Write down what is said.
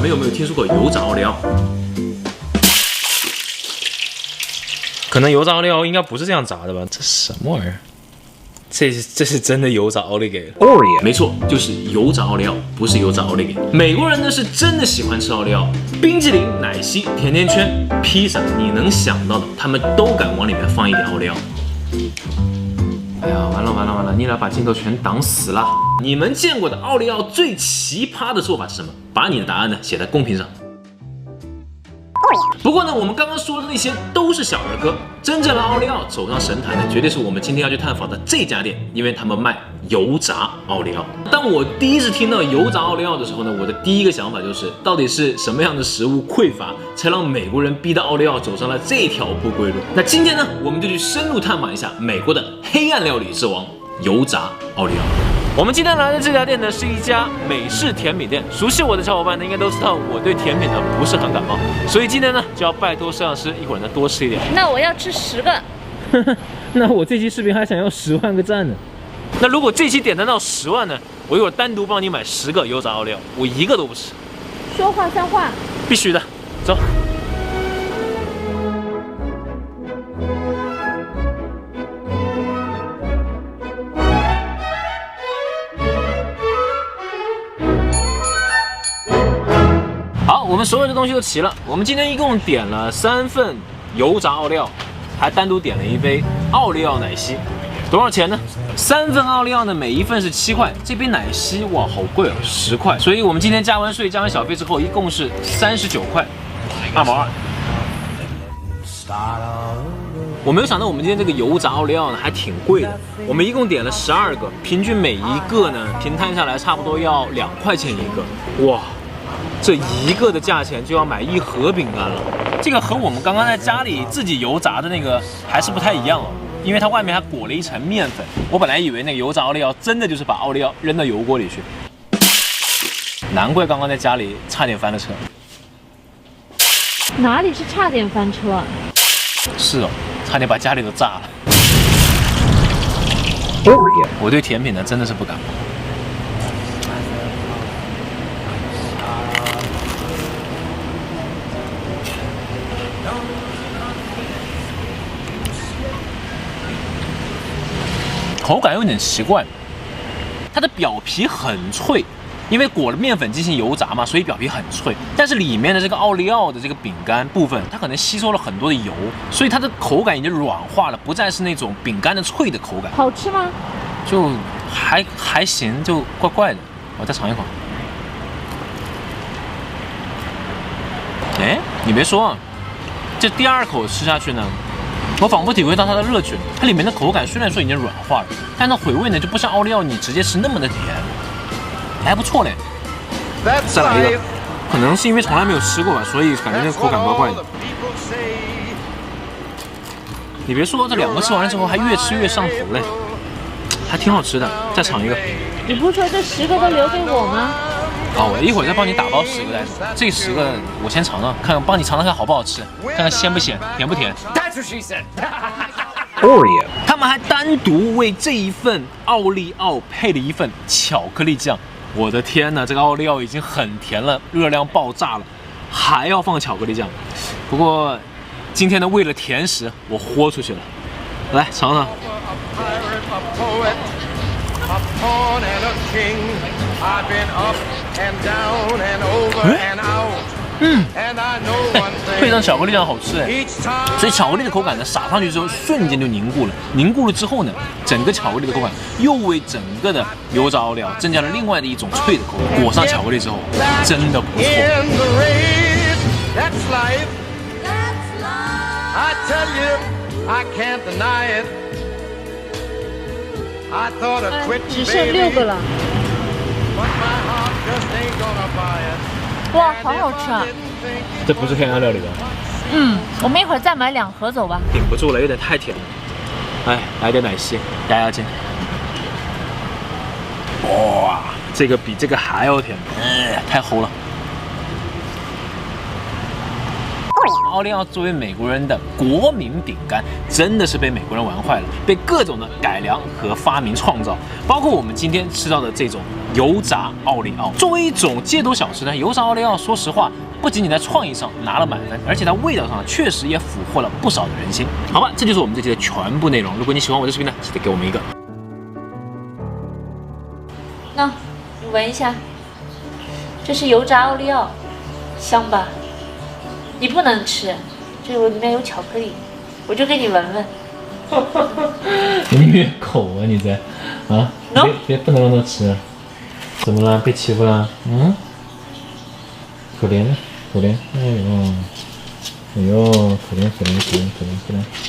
们有没有听说过油炸奥利奥？可能油炸奥利奥应该不是这样炸的吧？这什么玩意儿？这是真的油炸奥利给了 Oreo， 没错，就是油炸奥利奥，不是油炸奥利给。美国人呢是真的喜欢吃奥利奥，冰淇淋、奶昔、甜甜圈、披萨，你能想到的，他们都敢往里面放一点奥利奥。哎呀，完了！你俩把镜头全挡死了。你们见过的奥利奥最奇葩的做法是什么？把你的答案呢写在公屏上。不过呢，我们刚刚说的那些都是小儿科，真正的奥利奥走上神坛的，绝对是我们今天要去探访的这家店，因为他们卖油炸奥利奥。当我第一次听到油炸奥利奥的时候呢，我的第一个想法就是，到底是什么样的食物匮乏，才让美国人逼到奥利奥走上了这条不归路？那今天呢，我们就去深入探访一下美国的黑暗料理之王——油炸奥利奥。我们今天来的这家店呢，是一家美式甜品店。熟悉我的小伙伴呢，应该都知道我对甜品呢不是很感冒，所以今天呢就要拜托摄像师一会儿呢多吃一点。那我要吃10个。那我这期视频还想要10万个赞呢。那如果这期点赞到10万呢，我一会儿单独帮你买10个油炸奥利奥，我一个都不吃。说话算话。必须的，走。好，我们所有的东西都齐了。我们今天一共点了3份油炸奥利奥，还单独点了一杯奥利奥奶昔。多少钱呢？3份奥利奥呢，每一份是7块。这杯奶昔哇，好贵哦，10块。所以我们今天加完税、加完小费之后，一共是39块，2毛2。我没有想到我们今天这个油炸奥利奥呢还挺贵的。我们一共点了12个，平均每一个呢平摊下来差不多要2块钱一个。哇！这一个的价钱就要买1盒饼干了，这个和我们刚刚在家里自己油炸的那个还是不太一样哦，因为它外面还裹了一层面粉。我本来以为那个油炸奥利奥真的就是把奥利奥扔到油锅里去，难怪刚刚在家里差点翻了车。哪里是差点翻车啊？是哦，差点把家里都炸了。Oreo， 我对甜品呢真的是不感冒。口感有点奇怪，它的表皮很脆，因为裹了面粉进行油炸嘛，所以表皮很脆。但是里面的这个奥利奥的这个饼干部分，它可能吸收了很多的油，所以它的口感已经软化了，不再是那种饼干的脆的口感。好吃吗？就还行，就怪怪的。我再尝一口。哎，你别说，这第2口吃下去呢，我仿佛体会到它的乐趣。它里面的口感虽然说已经软化了，但它回味呢就不像奥利奥你直接吃那么的甜，还不错嘞。再来一个，可能是因为从来没有吃过吧，所以感觉那个口感怪怪的。你别说，这2个吃完了之后还越吃越上头嘞，还挺好吃的。再尝一个。你不是说这10个都留给我吗？好，我一会儿再帮你打包10个带走。这10个我先尝尝，看看帮你尝尝看好不好吃，看看鲜不鲜，甜不甜。That's what she said 。Oreo， 他们还单独为这一份奥利奥配了一份巧克力酱。我的天哪，这个奥利奥已经很甜了，热量爆炸了，还要放巧克力酱。不过今天呢，为了甜食，我豁出去了。来尝尝。配上巧克力酱好吃哎，所以巧克力的口感呢，撒上去之后瞬间就凝固了，凝固了之后呢，整个巧克力的口感又为整个的油炸奥利奥增加了另外的一种脆的口感。裹上巧克力之后，真的不错。只剩6个了。哇，好好吃啊！这不是黑暗料理吧？我们一会儿再买2盒走吧。顶不住了，有点太甜了。哎，来点奶昔压压惊。哇，这个比这个还要甜，太齁了。奥利奥作为美国人的国民饼干，真的是被美国人玩坏了，被各种的改良和发明创造，包括我们今天吃到的这种油炸奥利奥。作为一种街头小吃呢，油炸奥利奥，说实话，不仅仅在创意上拿了满分，而且它味道上确实也俘获了不少的人心。好吧，这就是我们这期的全部内容。如果你喜欢我的视频呢，记得给我们一个。那，你闻一下，这是油炸奥利奥，香吧？你不能吃，这里面有巧克力，我就给你闻闻。你虐口啊你在啊？别不能让他吃，怎么了？被欺负了？嗯？可怜的，可怜，哎呦，可怜。